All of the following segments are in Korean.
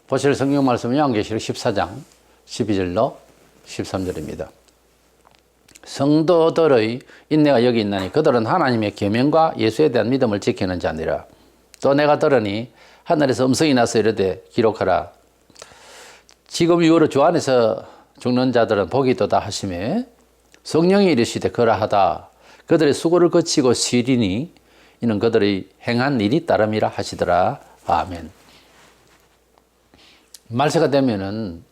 보실 성경 말씀은 요한계시록 14장 12절로 13절입니다. 성도들의 인내가 여기 있나니 그들은 하나님의 계명과 예수에 대한 믿음을 지키는 자니라. 또 내가 들으니 하늘에서 음성이 나서 이르되 기록하라. 지금 이후로 주 안에서 죽는 자들은 복이 있도다 하시매 성령이 이르시되 그러하다. 그들의 수고를 거치고 쉬리니 이는 그들의 행한 일이 따름이라 하시더라. 아멘. 말세가 되면은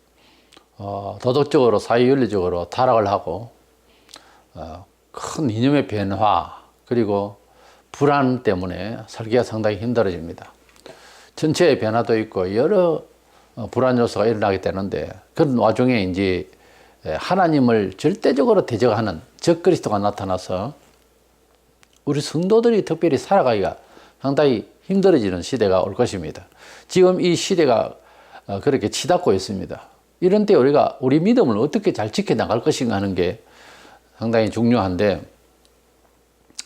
도덕적으로 사회윤리적으로 타락을 하고 큰 이념의 변화 그리고 불안 때문에 살기가 상당히 힘들어집니다. 전체의 변화도 있고 여러 불안 요소가 일어나게 되는데 그런 와중에 이제 하나님을 절대적으로 대적하는 적그리스도가 나타나서 우리 성도들이 특별히 살아가기가 상당히 힘들어지는 시대가 올 것입니다. 지금 이 시대가 그렇게 치닫고 있습니다. 이런 때 우리가 우리 믿음을 어떻게 잘 지켜나갈 것인가 하는 게 상당히 중요한데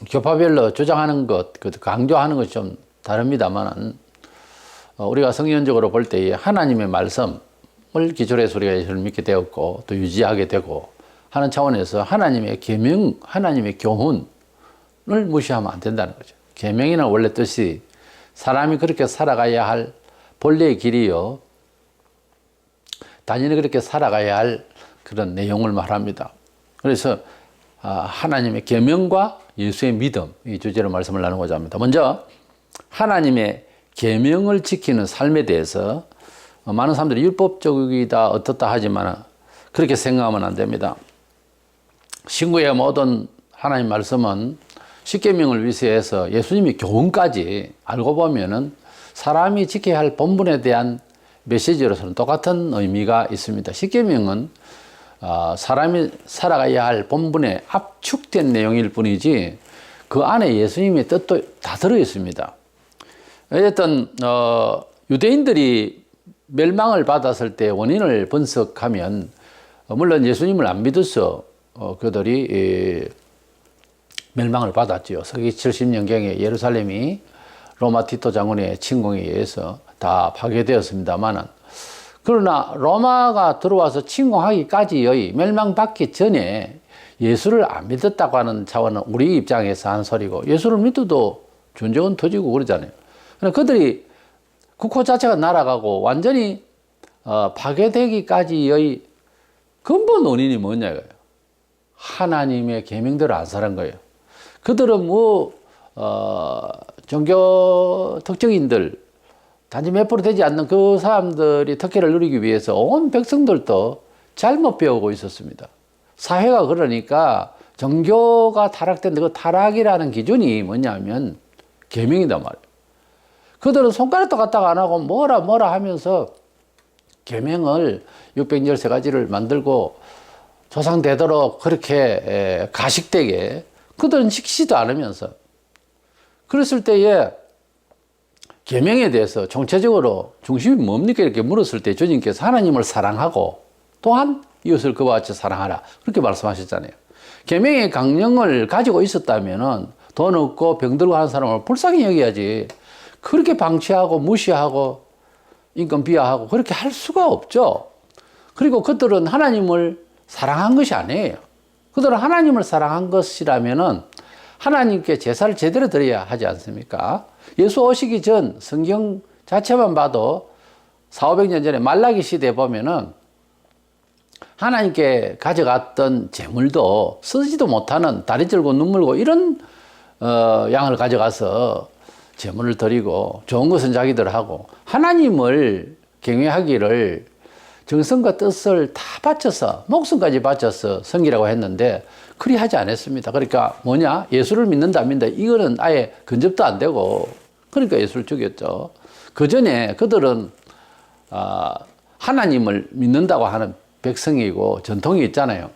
교파별로 주장하는 것, 강조하는 것이 좀 다릅니다만 우리가 성경적으로 볼 때에 하나님의 말씀을 기초로 해서 우리가 예수를 믿게 되었고 또 유지하게 되고 하는 차원에서 하나님의 계명, 하나님의 교훈을 무시하면 안 된다는 거죠. 계명이는 원래 뜻이 사람이 그렇게 살아가야 할 본래의 길이요. 단연히 그렇게 살아가야 할 그런 내용을 말합니다. 그래서 하나님의 계명과 예수의 믿음 이 주제로 말씀을 나누고자 합니다. 먼저 하나님의 계명을 지키는 삶에 대해서 많은 사람들이 율법적이다 어떻다 하지만 그렇게 생각하면 안 됩니다. 신구의 모든 하나님 말씀은 십계명을 위시해서 예수님의 교훈까지 알고 보면은 사람이 지켜야 할 본분에 대한 메시지로서는 똑같은 의미가 있습니다. 십계명은 사람이 살아가야 할 본분에 압축된 내용일 뿐이지 그 안에 예수님의 뜻도 다 들어 있습니다. 어쨌든 유대인들이 멸망을 받았을 때 원인을 분석하면 물론 예수님을 안 믿어서 그들이 멸망을 받았죠. 서기 70년경에 예루살렘이 로마 티토 장군의 침공에 의해서 다 파괴되었습니다만은 그러나 로마가 들어와서 침공하기까지의 멸망받기 전에 예수를 안 믿었다고 하는 차원은 우리 입장에서 한 소리고 예수를 믿어도 전쟁은 터지고 그러잖아요. 그들이 국호 자체가 날아가고 완전히 파괴되기까지의 근본 원인이 뭐냐 이거예요. 하나님의 계명대로 안 살은 거예요. 그들은 종교 특정인들 단지 몇 프로 되지 않는 그 사람들이 특혜를 누리기 위해서 온 백성들도 잘못 배우고 있었습니다. 사회가 그러니까 종교가 타락된데 그 타락이라는 기준이 뭐냐면 계명이단 말이에요. 그들은 손가락도 갖다가 안 하고 뭐라 하면서 계명을 613가지를 만들고 조상되도록 그렇게 가식되게 그들은 지키지도 않으면서 그랬을 때에 계명에 대해서 총체적으로 중심이 뭡니까 이렇게 물었을 때 주님께서 하나님을 사랑하고 또한 이웃을 그와 같이 사랑하라 그렇게 말씀하셨잖아요. 계명의 강령을 가지고 있었다면은 돈 없고 병들고 하는 사람을 불쌍히 여겨야지 그렇게 방치하고 무시하고 인권 비하하고 그렇게 할 수가 없죠. 그리고 그들은 하나님을 사랑한 것이 아니에요. 그들은 하나님을 사랑한 것이라면은 하나님께 제사를 제대로 드려야 하지 않습니까? 예수 오시기 전 성경 자체만 봐도 400~500년 전에 말라기 시대에 보면은 하나님께 가져갔던 제물도 쓰지도 못하는 다리 절고 눈 물고 이런 양을 가져가서 제물을 드리고 좋은 것은 자기들 하고 하나님을 경외하기를 정성과 뜻을 다 바쳐서 목숨까지 바쳐서 섬기라고 했는데 그리 하지 않았습니다. 그러니까 뭐냐? 예수를 믿는다 안 믿는다 이거는 아예 근접도 안 되고 그러니까 예수를 죽였죠. 그 전에 그들은 하나님을 믿는다고 하는 백성이고 전통이 있잖아요.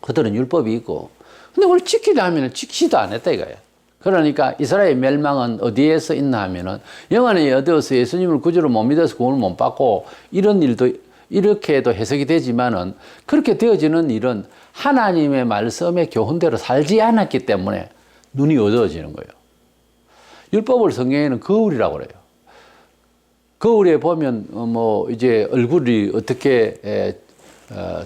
그들은 율법이 있고 근데 그걸 지키려 하면 지키지도 않았다 이거예요. 그러니까 이스라엘 멸망은 어디에서 있나 하면은 영안에 얻어서 예수님을 구주로 못 믿어서 구원을 못 받고 이런 일도 이렇게도 해석이 되지만은 그렇게 되어지는 일은 하나님의 말씀의 교훈대로 살지 않았기 때문에 눈이 어두워지는 거예요. 율법을 성경에는 거울이라고 그래요. 거울에 보면 뭐 이제 얼굴이 어떻게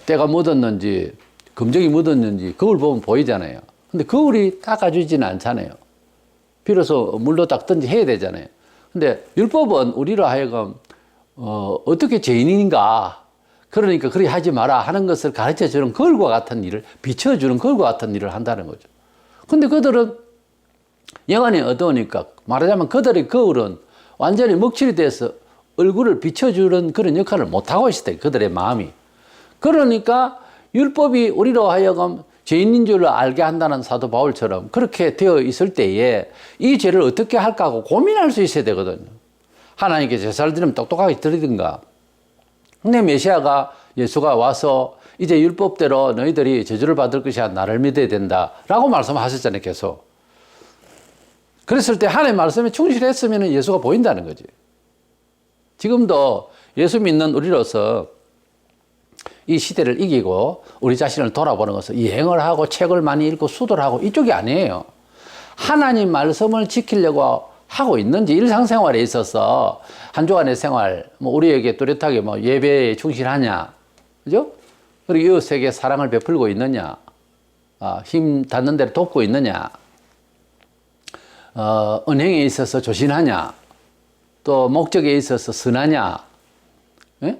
때가 묻었는지 검정이 묻었는지 거울 보면 보이잖아요. 근데 거울이 닦아주지는 않잖아요. 비로소 물로 닦든지 해야 되잖아요. 근데 율법은 우리로 하여금 어떻게 죄인인가, 그러니까 그리 하지 마라 하는 것을 가르쳐주는 거울과 같은 일을, 비춰주는 거울과 같은 일을 한다는 거죠. 근데 그들은 영안이 어두우니까, 말하자면 그들의 거울은 완전히 먹칠이 돼서 얼굴을 비춰주는 그런 역할을 못하고 있었대요, 그들의 마음이. 그러니까 율법이 우리로 하여금 죄인인 줄 알게 한다는 사도 바울처럼 그렇게 되어 있을 때에 이 죄를 어떻게 할까 하고 고민할 수 있어야 되거든요. 하나님께 제사를 드리면 똑똑하게 드리든가. 근데 메시아가, 예수가 와서 이제 율법대로 너희들이 저주를 받을 것이 아니라 나를 믿어야 된다라고 말씀하셨잖아요, 계속. 그랬을 때 하나님의 말씀에 충실했으면 예수가 보인다는 거지. 지금도 예수 믿는 우리로서 이 시대를 이기고 우리 자신을 돌아보는 것은 여행을 하고 책을 많이 읽고 수도를 하고 이쪽이 아니에요. 하나님 말씀을 지키려고 하고 있는지, 일상생활에 있어서 한 주간의 생활, 뭐 우리에게 뚜렷하게 뭐 예배에 충실하냐, 그죠? 그리고 이웃에게 사랑을 베풀고 있느냐, 힘 닿는 대로 돕고 있느냐, 은행에 있어서 조신하냐, 또 목적에 있어서 선하냐, 예?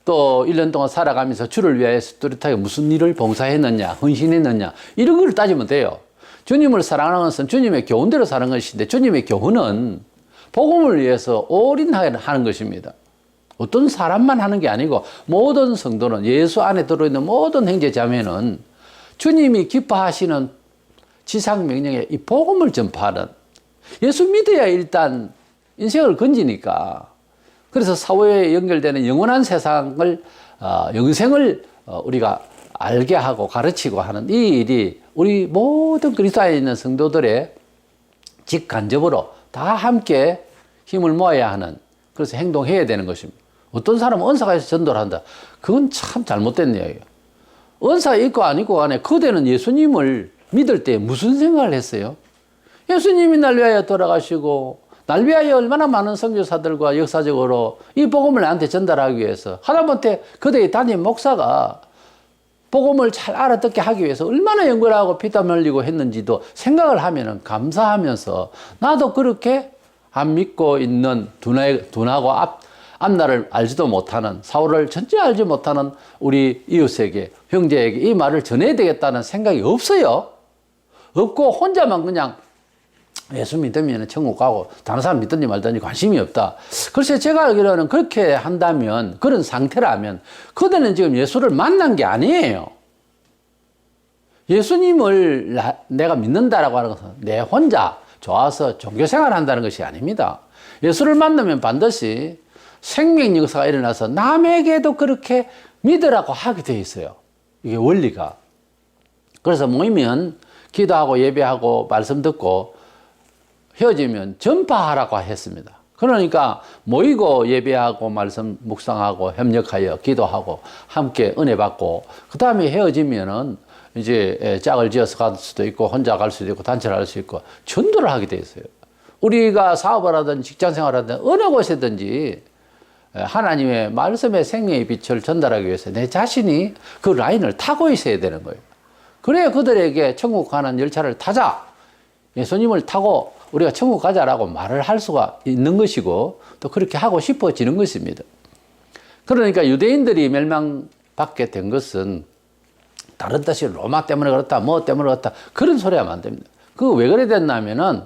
또 1년 동안 살아가면서 주를 위하여서 뚜렷하게 무슨 일을 봉사했느냐, 헌신했느냐, 이런 걸 따지면 돼요. 주님을 사랑하는 것은 주님의 교훈대로 사는 것인데, 주님의 교훈은 복음을 위해서 올인하는 것입니다. 어떤 사람만 하는 게 아니고 모든 성도는, 예수 안에 들어있는 모든 형제 자매는 주님이 기뻐하시는 지상 명령에 이 복음을 전파하는, 예수 믿어야 일단 인생을 건지니까. 그래서 사회에 연결되는 영원한 세상을, 영생을 우리가 알게 하고 가르치고 하는 이 일이 우리 모든 그리스도에 있는 성도들의 직간접으로 다 함께 힘을 모아야 하는, 그래서 행동해야 되는 것입니다. 어떤 사람은 은사가 있어서 전도를 한다. 그건 참 잘못된 이야기예요. 은사가 있고 안 있고 간에 그대는 예수님을 믿을 때 무슨 생각을 했어요? 예수님이 날 위하여 돌아가시고 날 위하여 얼마나 많은 선교사들과 역사적으로 이 복음을 나한테 전달하기 위해서, 하다못해 그대의 담임 목사가 복음을 잘 알아듣게 하기 위해서 얼마나 연구를 하고 피땀 흘리고 했는지도 생각을 하면은 감사하면서, 나도 그렇게 안 믿고 있는 둔하고 앞날을 알지도 못하는, 사울을 전혀 알지 못하는 우리 이웃에게, 형제에게 이 말을 전해야 되겠다는 생각이 없어요. 없고 혼자만 그냥 예수 믿으면 천국 가고 다른 사람 믿든지 말든지 관심이 없다. 글쎄, 제가 알기로는 그렇게 한다면, 그런 상태라면 그들은 지금 예수를 만난 게 아니에요. 예수님을 내가 믿는다라고 하는 것은 내 혼자 좋아서 종교생활을 한다는 것이 아닙니다. 예수를 만나면 반드시 생명 역사가 일어나서 남에게도 그렇게 믿으라고 하게 되어 있어요. 이게 원리가. 그래서 모이면 기도하고 예배하고 말씀 듣고 헤어지면 전파하라고 했습니다. 그러니까 모이고 예배하고 말씀 묵상하고 협력하여 기도하고 함께 은혜 받고, 그 다음에 헤어지면은 이제 짝을 지어서 갈 수도 있고 혼자 갈 수도 있고 단체를 할 수 있고 전도를 하게 돼 있어요. 우리가 사업을 하든 직장 생활을 하든 어느 곳이든지 하나님의 말씀의 생명의 빛을 전달하기 위해서 내 자신이 그 라인을 타고 있어야 되는 거예요. 그래야 그들에게 천국 가는 열차를 타자, 예수님을 타고 우리가 천국 가자라고 말을 할 수가 있는 것이고, 또 그렇게 하고 싶어지는 것입니다. 그러니까 유대인들이 멸망받게 된 것은 다른 뜻이 로마 때문에 그렇다, 뭐 때문에 그렇다, 그런 소리 하면 안 됩니다. 그거 왜 그래 됐냐면은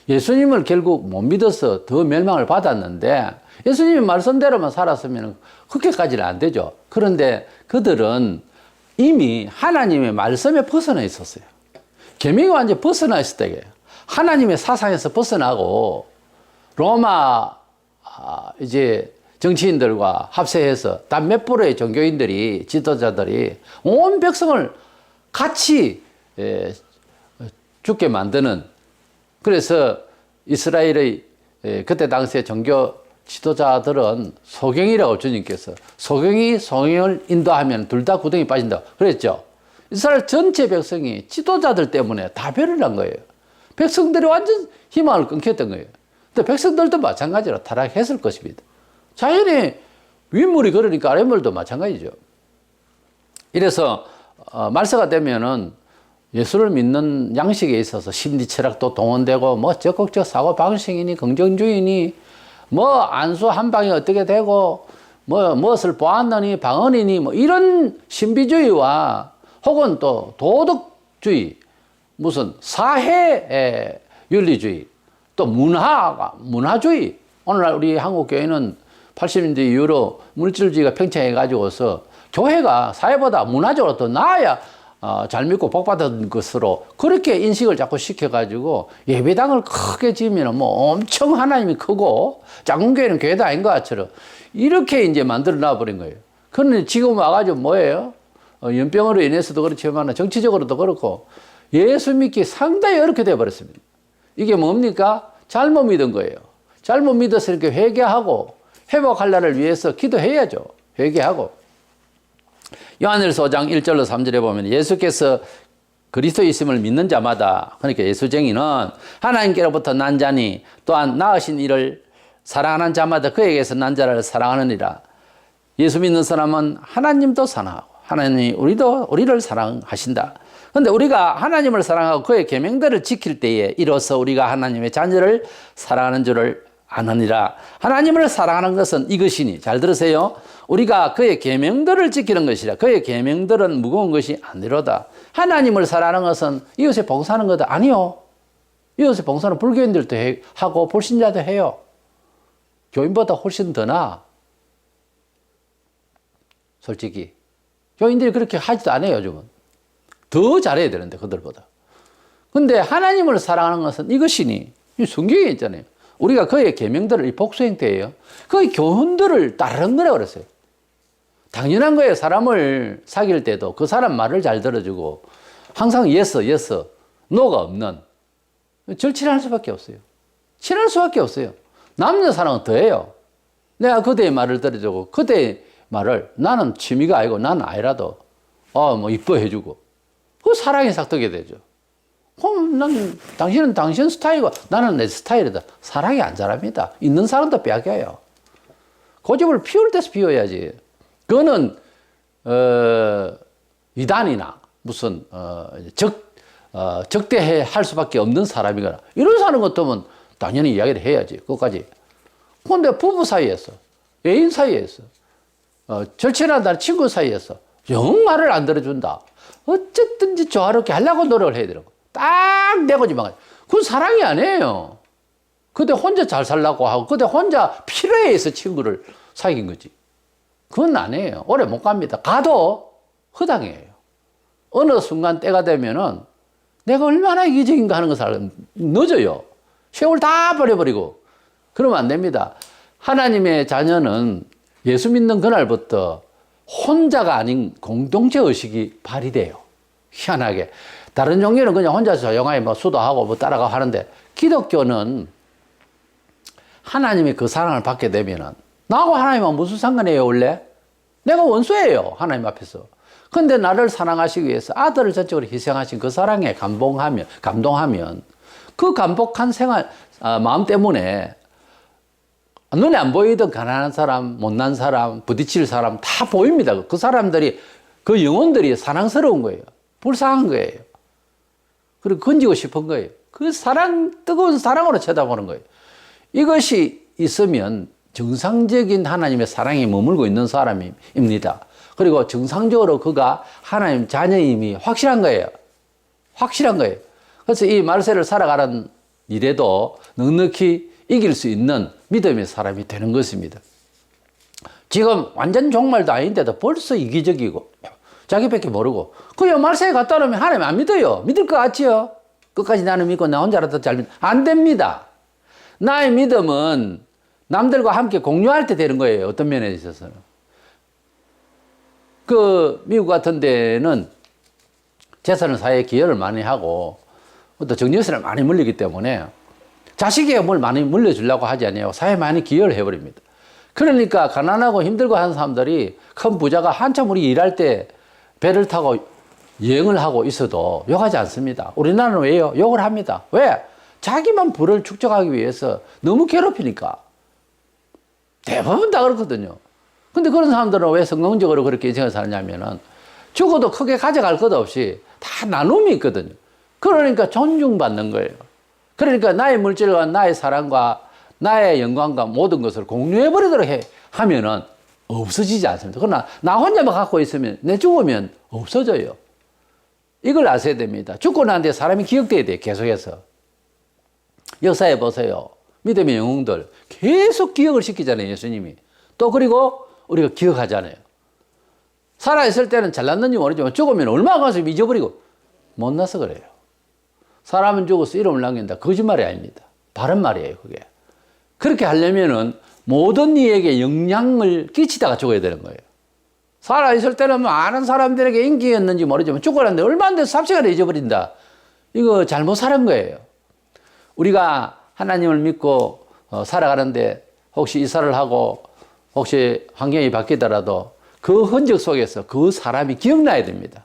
예수님을 결국 못 믿어서 더 멸망을 받았는데, 예수님의 말씀대로만 살았으면 그렇게까지는 안 되죠. 그런데 그들은 이미 하나님의 말씀에 벗어나 있었어요. 계명이 완전히 벗어나 있을 때예요. 하나님의 사상에서 벗어나고 로마 이제 정치인들과 합세해서 단 몇 프로의 종교인들이, 지도자들이 온 백성을 같이 죽게 만드는, 그래서 이스라엘의 그때 당시의 종교 지도자들은 소경이라고, 주님께서 소경이 소경을 인도하면 둘 다 구덩이 빠진다 그랬죠. 이스라엘 전체 백성이 지도자들 때문에 다 배를 한 거예요. 백성들이 완전 희망을 끊겼던 거예요. 근데 백성들도 마찬가지로 타락했을 것입니다. 자연히 윗물이 그러니까 아랫물도 마찬가지죠. 이래서 말세가 되면은 예수를 믿는 양식에 있어서 심리 철학도 동원되고 뭐 적극적 사고 방식이니 긍정주의니 뭐 안수 한 방이 어떻게 되고 뭐 무엇을 보았느니 방언이니 뭐 이런 신비주의와 혹은 또 도덕주의 무슨 사회 윤리주의 또 문화주의 오늘날 우리 한국 교회는 80년대 이후로 물질주의가 팽창해 가지고서 교회가 사회보다 문화적으로 더 나아야 잘 믿고 복받은 것으로 그렇게 인식을 자꾸 시켜가지고 예배당을 크게 지으면 뭐 엄청 하나님이 크고 작은 교회는 교회도 아닌 것처럼 이렇게 이제 만들어 놔버린 거예요. 그런데 지금 와가지고 뭐예요? 연병으로 인해서도 그렇지만 정치적으로도 그렇고 예수 믿기 상당히 어렵게 되어버렸습니다. 이게 뭡니까? 잘못 믿은 거예요. 잘못 믿어서 이렇게 회개하고 회복할 날을 위해서 기도해야죠. 회개하고. 요한일서 5장 1절로 3절에 보면 예수께서 그리스도이심을 믿는 자마다 그러니까 예수쟁이는 하나님께로부터 난 자니 또한 낳으신 이를 사랑하는 자마다 그에게서 난 자를 사랑하느니라. 예수 믿는 사람은 하나님도 사랑하고 하나님이 우리를 사랑하신다. 그런데 우리가 하나님을 사랑하고 그의 계명들을 지킬 때에 이로써 우리가 하나님의 자녀를 사랑하는 줄을 아느니라. 하나님을 사랑하는 것은 이것이니 잘 들으세요. 우리가 그의 계명들을 지키는 것이라. 그의 계명들은 무거운 것이 아니로다. 하나님을 사랑하는 것은 이웃에 봉사하는 것 아니요. 이웃에 봉사는 불교인들도 하고 불신자도 해요. 교인보다 훨씬 더 나아. 솔직히 교인들이 그렇게 하지도 않아요. 요즘은 더 잘해야 되는데 그들보다. 근데 하나님을 사랑하는 것은 이것이니 이 성경에 있잖아요. 우리가 그의 계명들을 이 복수행 때예요. 그의 교훈들을 따르는 거라고 그랬어요. 당연한 거예요. 사람을 사귈 때도 그 사람 말을 잘 들어주고 항상 yes, no가 없는 절친할 수밖에 없어요. 친할 수밖에 없어요. 남녀 사랑은 더해요. 내가 그대의 말을 들어주고 그대의 말을 나는 취미가 아니고 나는 아니라도 뭐 이뻐해주고 그 사랑이 싹트게 되죠. 그럼 난 당신은 당신 스타일이고 나는 내 스타일이다. 사랑이 안 자랍니다. 있는 사람도 빼앗겨요. 고집을 피울 때서 피워야지. 그거는 이단이나 무슨 적대해 할 수밖에 없는 사람이거나 이런 사람 같으면 당연히 이야기를 해야지. 그것까지. 그런데 부부 사이에서 애인 사이에서 절친한다는 친구 사이에서 영 말을 안 들어준다. 어쨌든지 조화롭게 하려고 노력을 해야 되는 거. 딱 내고지만 그건 사랑이 아니에요. 그때 혼자 잘 살라고 하고 그때 혼자 필요해 해서 친구를 사귄 거지. 그건 아니에요. 오래 못 갑니다. 가도 허당이에요. 어느 순간 때가 되면은 내가 얼마나 이기적인가 하는 것을 늦어요. 세월 다 버려버리고 그러면 안 됩니다. 하나님의 자녀는 예수 믿는 그날부터 혼자가 아닌 공동체 의식이 발휘돼요. 희한하게. 다른 종교는 그냥 혼자서 조용하게 뭐 수도하고 뭐 따라가고 하는데 기독교는 하나님의 그 사랑을 받게 되면은 나하고 하나님은 무슨 상관이에요, 원래? 내가 원수예요, 하나님 앞에서. 근데 나를 사랑하시기 위해서 아들을 전적으로 희생하신 그 사랑에 감동하면 그 감복한 마음 때문에 눈에 안 보이던 가난한 사람, 못난 사람, 부딪힐 사람 다 보입니다. 그 사람들이, 그 영혼들이 사랑스러운 거예요. 불쌍한 거예요. 그리고 건지고 싶은 거예요. 그 뜨거운 사랑으로 쳐다보는 거예요. 이것이 있으면 정상적인 하나님의 사랑이 머물고 있는 사람입니다. 그리고 정상적으로 그가 하나님 자녀임이 확실한 거예요. 확실한 거예요. 그래서 이 말세를 살아가는 일에도 넉넉히 이길 수 있는 믿음의 사람이 되는 것입니다. 지금 완전 종말도 아닌데도 벌써 이기적이고 자기밖에 모르고 그 말세에 갔다 오면 하나님 안 믿어요. 믿을 것 같지요? 끝까지 나는 믿고 나 혼자라도 잘 믿어. 안 됩니다. 나의 믿음은 남들과 함께 공유할 때 되는 거예요. 어떤 면에 있어서는. 그 미국 같은 데는 재산을 사회에 기여를 많이 하고 또 정리세를 많이 물리기 때문에 자식에게 뭘 많이 물려주려고 하지 않아요. 사회에 많이 기여를 해버립니다. 그러니까 가난하고 힘들고 하는 사람들이 큰 부자가 한참 우리 일할 때 배를 타고 여행을 하고 있어도 욕하지 않습니다. 우리나라는 왜요? 욕을 합니다. 왜? 자기만 부를 축적하기 위해서 너무 괴롭히니까. 대부분 다 그렇거든요. 근데 그런 사람들은 왜 성공적으로 그렇게 인생을 사느냐면은 죽어도 크게 가져갈 것 없이 다 나눔이 있거든요. 그러니까 존중받는 거예요. 그러니까 나의 물질과 나의 사랑과 나의 영광과 모든 것을 공유해버리도록 하면은 없어지지 않습니다. 그러나 나 혼자만 갖고 있으면 내 죽으면 없어져요. 이걸 아셔야 됩니다. 죽고 난 뒤에 사람이 기억돼야 돼요. 계속해서. 역사에 보세요. 믿음의 영웅들 계속 기억을 시키잖아요. 예수님이. 또 그리고 우리가 기억하잖아요. 살아있을 때는 잘났는지 모르지만 죽으면 얼마나 가서 잊어버리고 못나서 그래요. 사람은 죽어서 이름을 남긴다. 거짓말이 아닙니다. 바른 말이에요. 그게. 그렇게 하려면은 모든 이에게 영향을 끼치다가 죽어야 되는 거예요. 살아있을 때는 많은 사람들에게 인기였는지 모르지만 죽고 났는데 얼마 안 돼서 삽시간에 잊어버린다. 이거 잘못 살은 거예요. 우리가 하나님을 믿고 살아가는데 혹시 이사를 하고 혹시 환경이 바뀌더라도 그 흔적 속에서 그 사람이 기억나야 됩니다.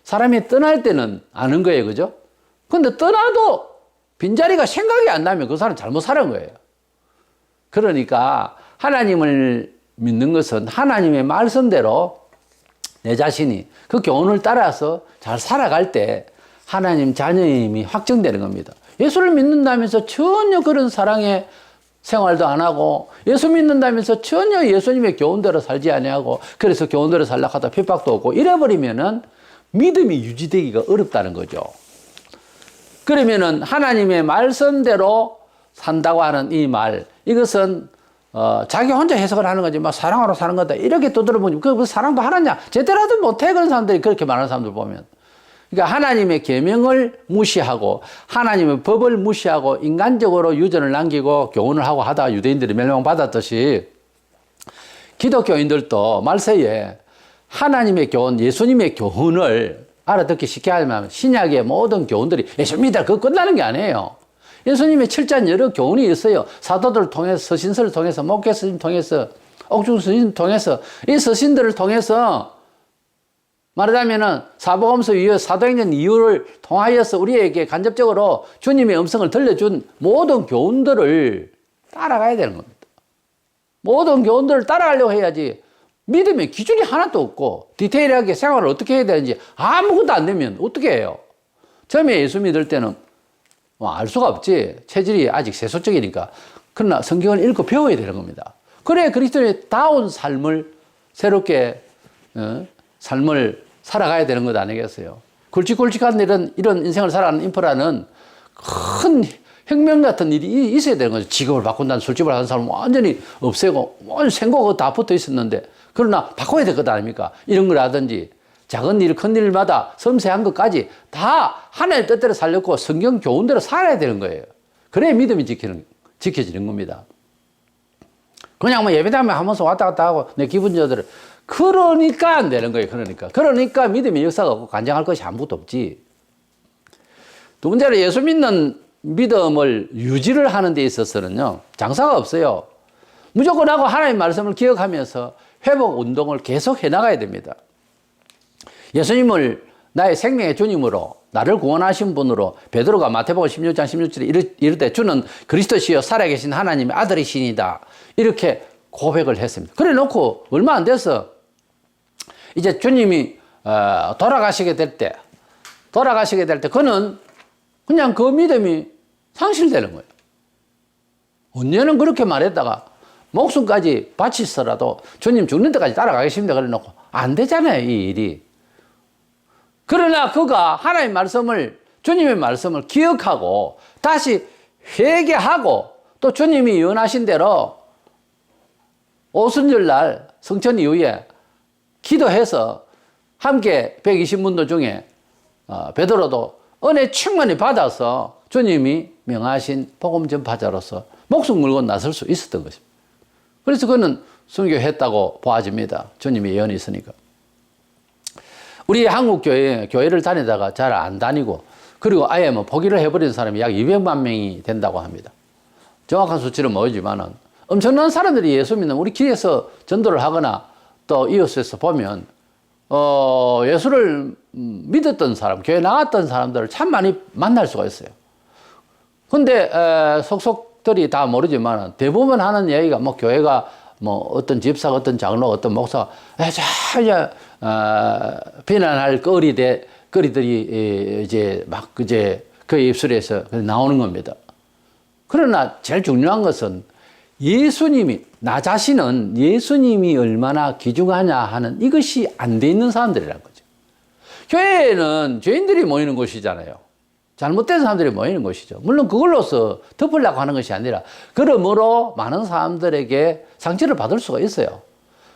사람이 떠날 때는 아는 거예요. 그죠? 근데 떠나도 빈자리가 생각이 안 나면 그 사람 잘못 살은 거예요. 그러니까 하나님을 믿는 것은 하나님의 말씀대로 내 자신이 그 교훈을 따라서 잘 살아갈 때 하나님 자녀임이 확정되는 겁니다. 예수를 믿는다면서 전혀 그런 사랑의 생활도 안 하고 예수 믿는다면서 전혀 예수님의 교훈대로 살지 아니하고 그래서 교훈대로 살려고 하다 핍박도 없고 이래버리면은 믿음이 유지되기가 어렵다는 거죠. 그러면은 하나님의 말씀대로 산다고 하는 이 말, 이것은 자기 혼자 해석을 하는 거지, 막 사랑하러 사는 거다 이렇게 두드려보니 그 사랑도 하느냐? 제대로 하든 못해. 그런 사람들이 그렇게 말하는 사람들 보면. 그러니까 하나님의 계명을 무시하고 하나님의 법을 무시하고 인간적으로 유전을 남기고 교훈을 하고 하다가 유대인들이 멸망받았듯이 기독교인들도 말세에 하나님의 교훈, 예수님의 교훈을 알아듣기 쉽게 하려면 신약의 모든 교훈들이 예수 믿다 그거 끝나는 게 아니에요. 예수님의 7잔 여러 교훈이 있어요. 사도들을 통해서, 서신서를 통해서, 목회 스님 통해서, 옥중 스님 통해서, 이 서신들을 통해서 말하자면은 사복음서 이후 사도행전 이후를 통하여서 우리에게 간접적으로 주님의 음성을 들려준 모든 교훈들을 따라가야 되는 겁니다. 모든 교훈들을 따라가려고 해야지 믿음의 기준이 하나도 없고 디테일하게 생활을 어떻게 해야 되는지 아무것도 안 되면 어떻게 해요? 처음에 예수 믿을 때는 알 수가 없지. 체질이 아직 세속적이니까. 그러나 성경을 읽고 배워야 되는 겁니다. 그래 그리스도의 다운 삶을 새롭게 삶을 살아가야 되는 것 아니겠어요? 굵직굵직한 이런 인생을 살아가는 인프라는 큰 혁명 같은 일이 있어야 되는 거죠. 직업을 바꾼다는 술집을 하는 사람은 완전히 없애고 완전 생고가 다 붙어 있었는데 그러나 바꿔야 될 것 아닙니까? 이런 걸 하든지 작은 일, 큰 일마다 섬세한 것까지 다 하나님의 뜻대로 살렸고 성경 교훈대로 살아야 되는 거예요. 그래야 믿음이 지켜지는 겁니다. 그냥 뭐 예배당에 하면서 왔다 갔다 하고 내 기분 저대로 그러니까 안 되는 거예요. 그러니까 믿음의 역사가 없고 간장할 것이 아무것도 없지. 두 번째로 예수 믿는 믿음을 유지를 하는 데 있어서는요, 장사가 없어요. 무조건 하고 하나님의 말씀을 기억하면서 회복 운동을 계속 해나가야 됩니다. 예수님을 나의 생명의 주님으로 나를 구원하신 분으로 베드로가 마태복음 16장 16절에 이럴 때 주는 그리스도시요 살아계신 하나님의 아들이시니다 이렇게 고백을 했습니다. 그래 놓고 얼마 안 돼서 이제 주님이 돌아가시게 될 때 그는 그냥 그 믿음이 상실되는 거예요. 언제는 그렇게 말했다가 목숨까지 바치서라도 주님 죽는 데까지 따라가겠습니다 그래 놓고 안 되잖아요 이 일이. 그러나 그가 하나님의 말씀을 주님의 말씀을 기억하고 다시 회개하고 또 주님이 예언하신 대로 오순절날 성천 이후에 기도해서 함께 120문도 중에 베드로도 은혜 충만히 받아서 주님이 명하신 복음 전파자로서 목숨 걸고 나설 수 있었던 것입니다. 그래서 그는 순교했다고 보아집니다. 주님의 예언이 있으니까. 우리 한국 교회를 다니다가 잘 안 다니고 그리고 아예 뭐 포기를 해버린 사람이 약 200만 명이 된다고 합니다. 정확한 수치는 모르지만은 엄청난 사람들이 예수 믿는 우리 길에서 전도를 하거나 또 이웃에서 보면 예수를 믿었던 사람, 교회 나갔던 사람들을 참 많이 만날 수가 있어요. 근데 속속들이 다 모르지만 대부분 하는 얘기가 뭐 교회가 뭐 어떤 집사, 어떤 장로, 어떤 목사 전혀 비난할 거리들이 이제 막 이제 그 입술에서 나오는 겁니다. 그러나 제일 중요한 것은 예수님이, 나 자신은 예수님이 얼마나 귀중하냐 하는 이것이 안 돼 있는 사람들이라는 거죠. 교회에는 죄인들이 모이는 곳이잖아요. 잘못된 사람들이 모이는 곳이죠. 물론 그걸로서 덮으려고 하는 것이 아니라 그러므로 많은 사람들에게 상처를 받을 수가 있어요.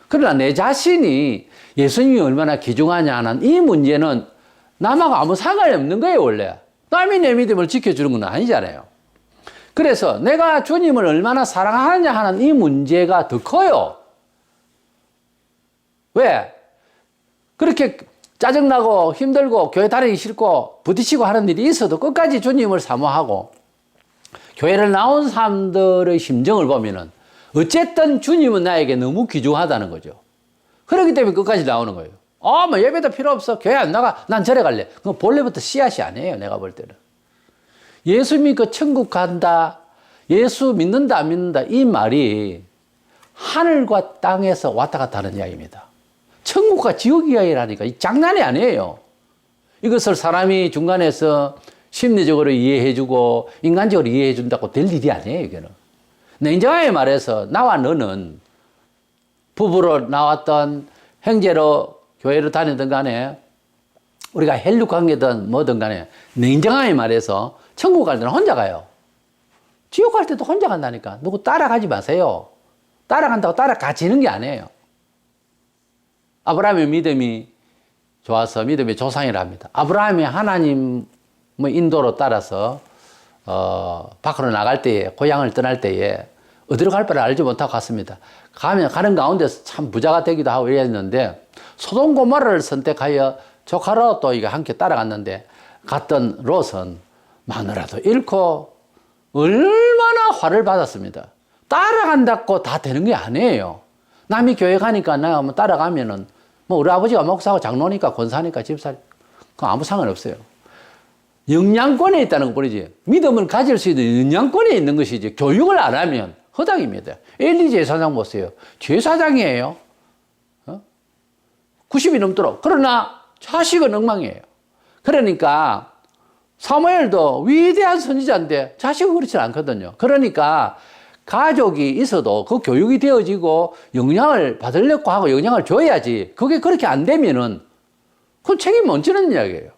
그러나 내 자신이 예수님이 얼마나 귀중하냐 하는 이 문제는 남하고 아무 상관이 없는 거예요, 원래. 남이 내 믿음을 지켜주는 건 아니잖아요. 그래서 내가 주님을 얼마나 사랑하느냐 하는 이 문제가 더 커요. 왜? 그렇게 짜증나고 힘들고 교회 다니기 싫고 부딪히고 하는 일이 있어도 끝까지 주님을 사모하고 교회를 나온 사람들의 심정을 보면은 어쨌든 주님은 나에게 너무 귀중하다는 거죠. 그렇기 때문에 끝까지 나오는 거예요. 뭐 예배도 필요 없어. 교회 안 나가. 난 절에 갈래. 그건 본래부터 씨앗이 아니에요. 내가 볼 때는. 예수 믿고 천국 간다. 예수 믿는다 안 믿는다. 이 말이 하늘과 땅에서 왔다 갔다 하는 이야기입니다. 천국과 지옥 이야기라니까 이 장난이 아니에요. 이것을 사람이 중간에서 심리적으로 이해해주고 인간적으로 이해해준다고 될 일이 아니에요. 이거는. 냉정하게 말해서 나와 너는 부부로 나왔던 형제로 교회를 다니든 간에 우리가 혈육 관계든 뭐든 간에 냉정하게 말해서 천국 갈 때는 혼자 가요. 지옥 갈 때도 혼자 간다니까. 누구 따라가지 마세요. 따라간다고 따라가지는 게 아니에요. 아브라함의 믿음이 좋아서 믿음의 조상이라 합니다. 아브라함이 하나님의 인도로 따라서 밖으로 나갈 때에, 고향을 떠날 때에 어디로 갈 바를 알지 못하고 갔습니다. 가는 가운데서 참 부자가 되기도 하고 이랬는데 소돔 고모라를 선택하여 조카로 또 이거 함께 따라갔는데 갔던 롯은 마누라도 잃고 얼마나 화를 받았습니다. 따라간다고 다 되는 게 아니에요. 남이 교회 가니까 내가 뭐 따라가면은 뭐 우리 아버지가 목사고 장로니까 권사니까 집사, 그건 아무 상관없어요. 영향권에 있다는 것 뿐이지 믿음을 가질 수 있는 영향권에 있는 것이지 교육을 안 하면 허당입니다. 엘리 제사장 보세요. 제사장이에요. 90이 넘도록. 그러나 자식은 엉망이에요. 그러니까 사무엘도 위대한 선지자인데 자식은 그렇지 않거든요. 그러니까 가족이 있어도 그 교육이 되어지고 영향을 받으려고 하고 영향을 줘야지. 그게 그렇게 안 되면은 그건 책임 못 지는 이야기예요.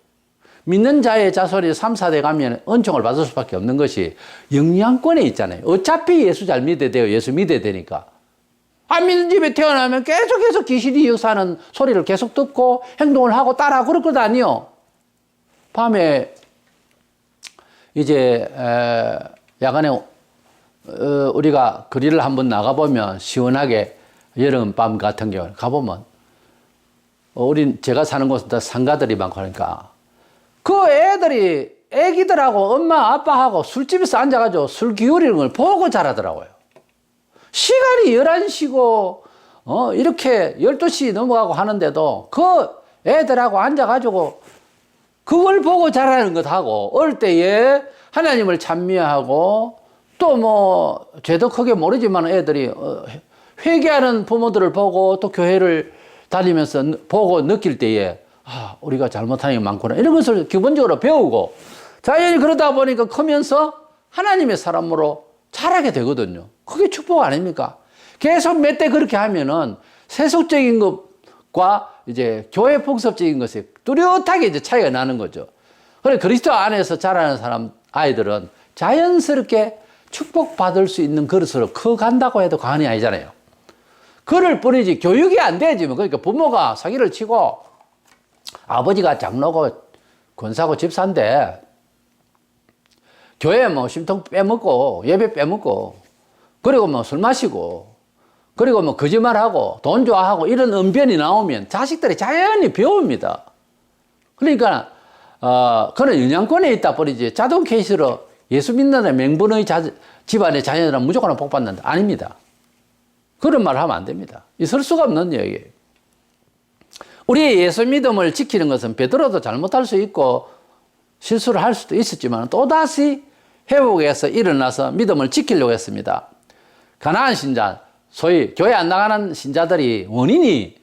믿는 자의 자손이 3, 4대 가면 은총을 받을 수밖에 없는 것이 영향권에 있잖아요. 어차피 예수 잘 믿어야 돼요. 예수 믿어야 되니까. 안 믿는 집에 태어나면 계속해서 귀신이 역사하는 소리를 계속 듣고 행동을 하고 따라 그럴 것 아니요. 밤에 이제 야간에 우리가 거리를 한번 나가보면 시원하게 여름밤 같은 경우에 가보면 제가 사는 곳은 다 상가들이 많고 하니까 그 애들이 애기들하고 엄마 아빠하고 술집에서 앉아가지고 술 기울이는 걸 보고 자라더라고요. 시간이 11시고 이렇게 12시 넘어가고 하는데도 그 애들하고 앉아가지고 그걸 보고 자라는 것하고 어릴 때에 하나님을 찬미하고 또 뭐 죄도 크게 모르지만 애들이 회개하는 부모들을 보고 또 교회를 다니면서 보고 느낄 때에 우리가 잘못한 게 많구나 이런 것을 기본적으로 배우고 자연히 그러다 보니까 크면서 하나님의 사람으로 자라게 되거든요. 그게 축복 아닙니까? 계속 몇 대 그렇게 하면은 세속적인 것과 이제 교회 풍습적인 것이 뚜렷하게 이제 차이가 나는 거죠. 그래 그리스도 안에서 자라는 사람 아이들은 자연스럽게 축복받을 수 있는 그릇으로 커간다고 해도 과언이 아니잖아요. 그럴 뿐이지 교육이 안 되지 뭐. 그러니까 부모가 사기를 치고 아버지가 장로고 권사고 집사인데 교회 뭐 심통 빼먹고 예배 빼먹고 그리고 뭐 술 마시고 그리고 뭐 거짓말하고 돈 좋아하고 이런 언변이 나오면 자식들이 자연히 배웁니다. 그러니까 그는 영향권에 있다 버리지 자동 케이스로 예수 믿는 맹분의 집안의 자녀들은 무조건 복받는다. 아닙니다. 그런 말 하면 안 됩니다. 있을 수가 없는 얘기예요. 우리의 예수 믿음을 지키는 것은 베드로도 잘못할 수 있고 실수를 할 수도 있었지만 또다시 회복해서 일어나서 믿음을 지키려고 했습니다. 가나안 신자 소위 교회 안 나가는 신자들이 원인이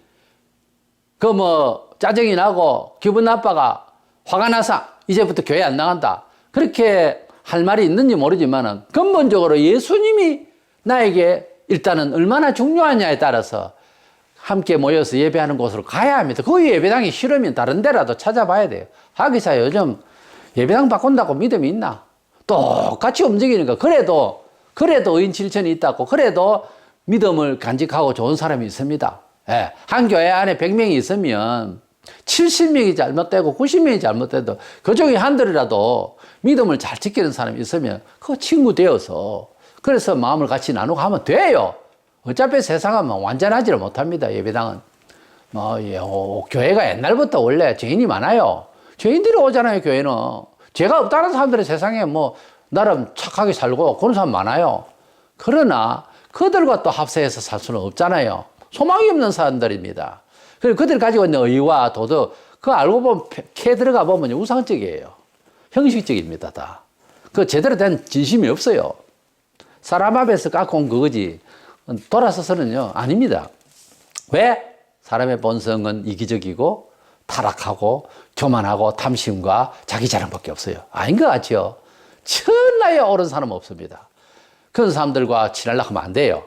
그 뭐 짜증이 나고 기분 나빠가 화가 나서 이제부터 교회 안 나간다. 그렇게 할 말이 있는지 모르지만은 근본적으로 예수님이 나에게 일단은 얼마나 중요하냐에 따라서 함께 모여서 예배하는 곳으로 가야 합니다. 그 예배당이 싫으면 다른 데라도 찾아봐야 돼요. 하기사 요즘 예배당 바꾼다고 믿음이 있나? 똑같이 움직이니까 그래도 의인 실천이 있다고 그래도 믿음을 간직하고 좋은 사람이 있습니다. 예, 한 교회 안에 100명이 있으면 70명이 잘못되고 90명이 잘못돼도 그중에 한들이라도 믿음을 잘 지키는 사람이 있으면 그 친구 되어서 그래서 마음을 같이 나누고 하면 돼요. 어차피 세상은 뭐 완전하지를 못합니다. 예배당은 교회가 옛날부터 원래 죄인이 많아요. 죄인들이 오잖아요. 교회는 죄가 없다는 사람들이 세상에 뭐 나름 착하게 살고 그런 사람 많아요. 그러나 그들과 또 합세해서 살 수는 없잖아요. 소망이 없는 사람들입니다. 그리고 그들이 가지고 있는 의와 도덕 그거 알고 보면 캐 들어가 보면 우상적이에요. 형식적입니다. 다. 그 제대로 된 진심이 없어요. 사람 앞에서 깎고 온 그거지 돌아서서는요 아닙니다. 왜? 사람의 본성은 이기적이고 타락하고 교만하고 탐심과 자기 자랑밖에 없어요. 아닌 것 같죠? 천하에 옳은 사람 없습니다. 그런 사람들과 친하려고 하면 안 돼요.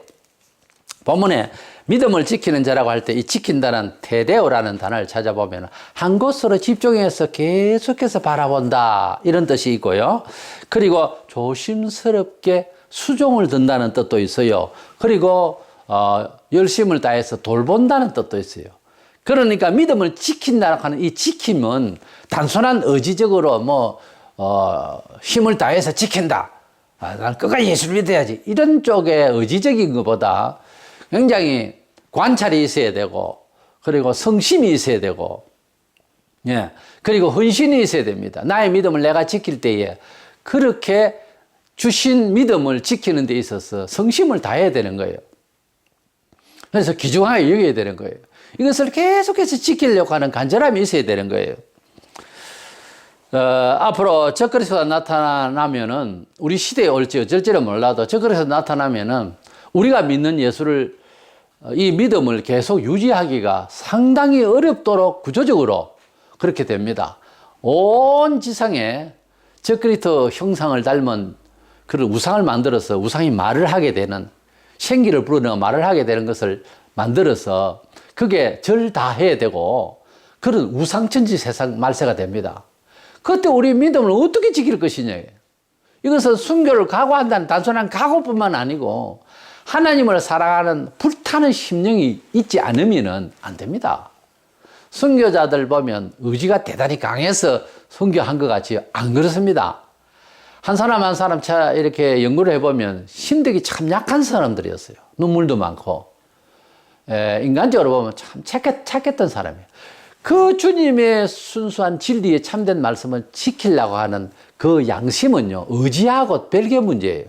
본문에 믿음을 지키는 자라고 할 때 이 지킨다는 테데오라는 단어를 찾아보면 한 곳으로 집중해서 계속해서 바라본다 이런 뜻이 있고요. 그리고 조심스럽게 수종을 든다는 뜻도 있어요. 그리고 열심을 다해서 돌본다는 뜻도 있어요. 그러니까 믿음을 지킨다고 하는 이 지킴은 단순한 의지적으로 힘을 다해서 지킨다. 난 끝까지 예수를 믿어야지. 이런 쪽의 의지적인 것보다 굉장히 관찰이 있어야 되고, 그리고 성심이 있어야 되고, 예. 그리고 헌신이 있어야 됩니다. 나의 믿음을 내가 지킬 때에 그렇게 주신 믿음을 지키는 데 있어서 성심을 다해야 되는 거예요. 그래서 귀중하게 여겨야 되는 거예요. 이것을 계속해서 지키려고 하는 간절함이 있어야 되는 거예요. 앞으로 적그리스도가 나타나면은 우리 시대에 올지 어쩔지는 몰라도 적그리스도가 나타나면은 우리가 믿는 예수를 이 믿음을 계속 유지하기가 상당히 어렵도록 구조적으로 그렇게 됩니다. 온 지상에 적그리스도 형상을 닮은 그런 우상을 만들어서 우상이 말을 하게 되는 생기를 부르는 말을 하게 되는 것을 만들어서 그게 절 다 해야 되고 그런 우상천지 세상 말세가 됩니다. 그때 우리 믿음을 어떻게 지킬 것이냐. 이것은 순교를 각오한다는 단순한 각오뿐만 아니고 하나님을 사랑하는 불타는 심령이 있지 않으면 안 됩니다. 순교자들 보면 의지가 대단히 강해서 순교한 것 같지 안 그렇습니다. 한 사람 한 사람 이렇게 연구를 해보면 심덕이 참 약한 사람들이었어요. 눈물도 많고 인간적으로 보면 참 착했던 사람이에요. 그 주님의 순수한 진리에 참된 말씀을 지키려고 하는 그 양심은요 의지하고 별개 문제예요.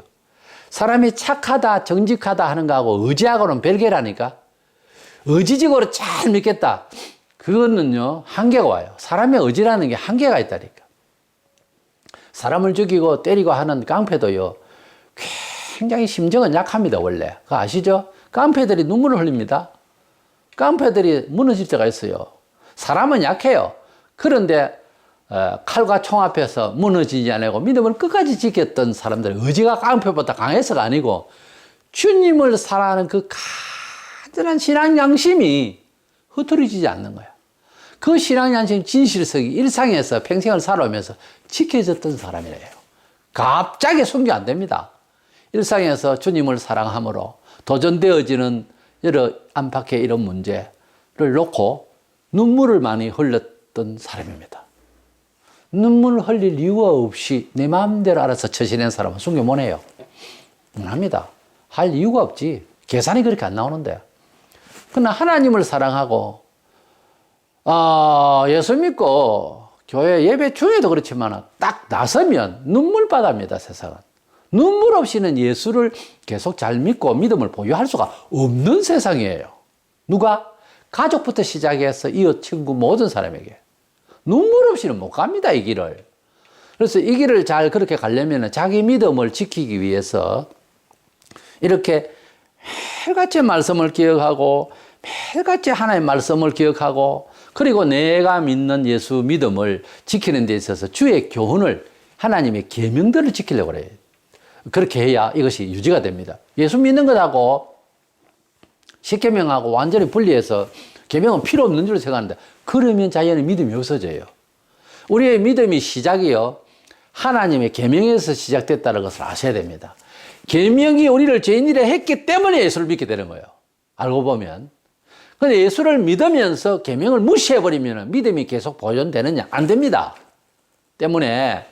사람이 착하다 정직하다 하는 거하고 의지하고는 별개라니까. 의지적으로 잘 믿겠다 그거는요 한계가 와요. 사람의 의지라는 게 한계가 있다니까. 사람을 죽이고 때리고 하는 깡패도요 굉장히 심정은 약합니다. 원래 그거 아시죠? 깡패들이 눈물을 흘립니다. 깡패들이 무너질 때가 있어요. 사람은 약해요. 그런데 칼과 총 앞에서 무너지지 않고 믿음을 끝까지 지켰던 사람들 의지가 깡패보다 강해서가 아니고 주님을 사랑하는 그 간절한 신앙 양심이 흐트러지지 않는 거야. 그 신앙 양심 진실성이 일상에서 평생을 살아오면서 지켜졌던 사람이래요. 갑자기 순교 안 됩니다. 일상에서 주님을 사랑함으로 도전되어지는 여러 안팎의 이런 문제를 놓고 눈물을 많이 흘렸던 사람입니다. 눈물 흘릴 이유가 없이 내 마음대로 알아서 처신한 사람은 순교 못 해요. 못 합니다. 할 이유가 없지. 계산이 그렇게 안 나오는데. 그러나 하나님을 사랑하고 예수 믿고 교회 예배 중에도 그렇지만 딱 나서면 눈물바다입니다. 세상은. 눈물 없이는 예수를 계속 잘 믿고 믿음을 보유할 수가 없는 세상이에요. 누가? 가족부터 시작해서 이웃, 친구 모든 사람에게. 눈물 없이는 못 갑니다. 이 길을. 그래서 이 길을 잘 그렇게 가려면 자기 믿음을 지키기 위해서 이렇게 매일같이 말씀을 기억하고 매일같이 하나님의 말씀을 기억하고 그리고 내가 믿는 예수 믿음을 지키는 데 있어서 주의 교훈을 하나님의 계명들을 지키려고 그래요. 그렇게 해야 이것이 유지가 됩니다. 예수 믿는 것하고 십계명하고 완전히 분리해서 계명은 필요 없는 줄로 생각하는데 그러면 자연히 믿음이 없어져요. 우리의 믿음이 시작이요. 하나님의 계명에서 시작됐다는 것을 아셔야 됩니다. 계명이 우리를 죄인이라 했기 때문에 예수를 믿게 되는 거예요. 알고 보면. 근데 예수를 믿으면서 계명을 무시해버리면 믿음이 계속 보존되느냐? 안 됩니다. 때문에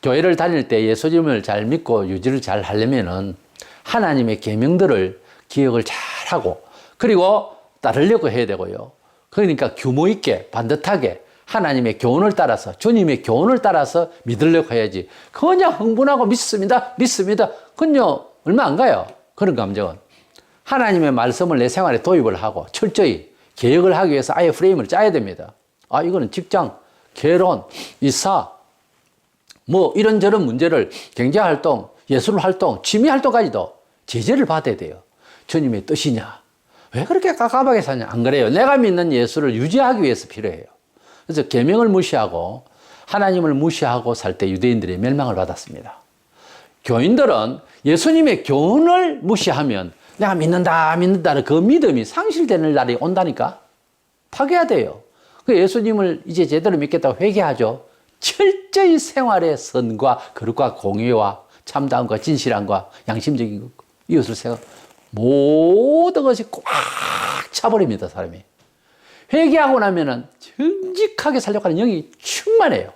교회를 다닐 때 예수님을 잘 믿고 유지를 잘 하려면은 하나님의 계명들을 기억을 잘 하고 그리고 따르려고 해야 되고요. 그러니까 규모 있게 반듯하게 하나님의 교훈을 따라서 주님의 교훈을 따라서 믿으려고 해야지 그냥 흥분하고 믿습니다. 그건요 얼마 안 가요. 그런 감정은. 하나님의 말씀을 내 생활에 도입을 하고 철저히 계획을 하기 위해서 아예 프레임을 짜야 됩니다. 아 이거는 직장, 결혼, 이사 뭐 이런저런 문제를 경제활동, 예술활동, 취미활동까지도 제재를 받아야 돼요. 주님의 뜻이냐? 왜 그렇게 깝깝하게 사냐? 안 그래요. 내가 믿는 예수를 유지하기 위해서 필요해요. 그래서 계명을 무시하고 하나님을 무시하고 살 때 유대인들이 멸망을 받았습니다. 교인들은 예수님의 교훈을 무시하면 내가 믿는다는 그 믿음이 상실되는 날이 온다니까. 파괴해야 돼요. 그 예수님을 이제 제대로 믿겠다고 회개하죠. 철저히 생활의 선과 거룩과 공의와 참다움과 진실함과 양심적인 것, 이것을 생각 모든 것이 꽉 차버립니다. 사람이. 회개하고 나면은 정직하게 살려고 하는 영이 충만해요.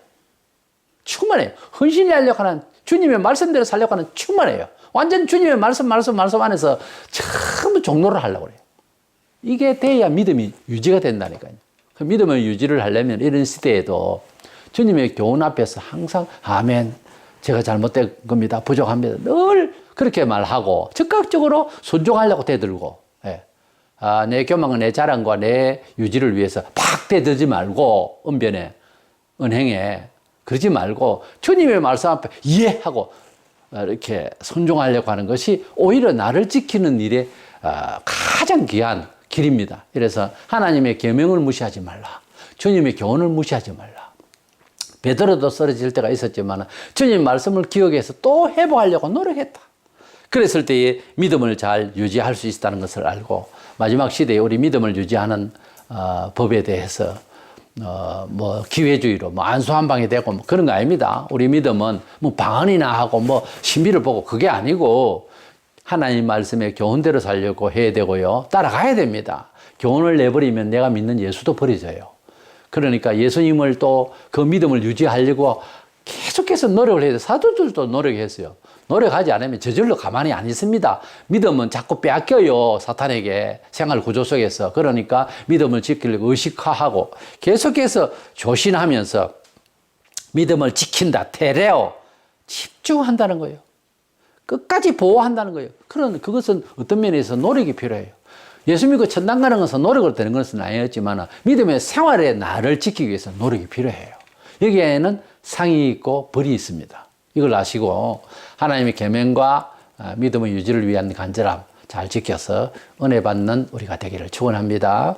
헌신히 하려고 하는 주님의 말씀대로 살려고 하는 충만해요. 완전 주님의 말씀 안에서 전부 종로를 하려고 그래요. 이게 돼야 믿음이 유지가 된다니까요. 그 믿음을 유지를 하려면 이런 시대에도 주님의 교훈 앞에서 항상 아멘, 제가 잘못된 겁니다. 부족합니다. 늘 그렇게 말하고 적극적으로 순종하려고 대들고 내 교만과 내 자랑과 내 유지를 위해서 팍 대들지 말고 언변에 은행에 그러지 말고 주님의 말씀 앞에 이해하고 이렇게 순종하려고 하는 것이 오히려 나를 지키는 일에 가장 귀한 길입니다. 그래서 하나님의 계명을 무시하지 말라. 주님의 교훈을 무시하지 말라. 베드로도 쓰러질 때가 있었지만 주님 말씀을 기억해서 또 회복하려고 노력했다. 그랬을 때에 믿음을 잘 유지할 수 있다는 것을 알고 마지막 시대에 우리 믿음을 유지하는 법에 대해서 뭐 기회주의로 뭐 안수한방이 되고 뭐 그런 거 아닙니다. 우리 믿음은 뭐 방언이나 하고 뭐 신비를 보고 그게 아니고 하나님 말씀의 교훈대로 살려고 해야 되고요. 따라가야 됩니다. 교훈을 내버리면 내가 믿는 예수도 버려져요. 그러니까 예수님을 또 그 믿음을 유지하려고 계속해서 노력을 해야 돼요. 사도들도 노력했어요. 노력하지 않으면 저절로 가만히 안 있습니다. 믿음은 자꾸 빼앗겨요. 사탄에게 생활 구조 속에서. 그러니까 믿음을 지키려고 의식화하고 계속해서 조신하면서 믿음을 지킨다. 테레오. 집중한다는 거예요. 끝까지 보호한다는 거예요. 그런 그것은 어떤 면에서 노력이 필요해요. 예수 믿고 천당 가는 것은 노력으로 되는 것은 아니었지만 믿음의 생활의 나를 지키기 위해서 노력이 필요해요. 여기에는 상이 있고 벌이 있습니다. 이걸 아시고 하나님의 계명과 믿음의 유지를 위한 간절함 잘 지켜서 은혜 받는 우리가 되기를 축원합니다.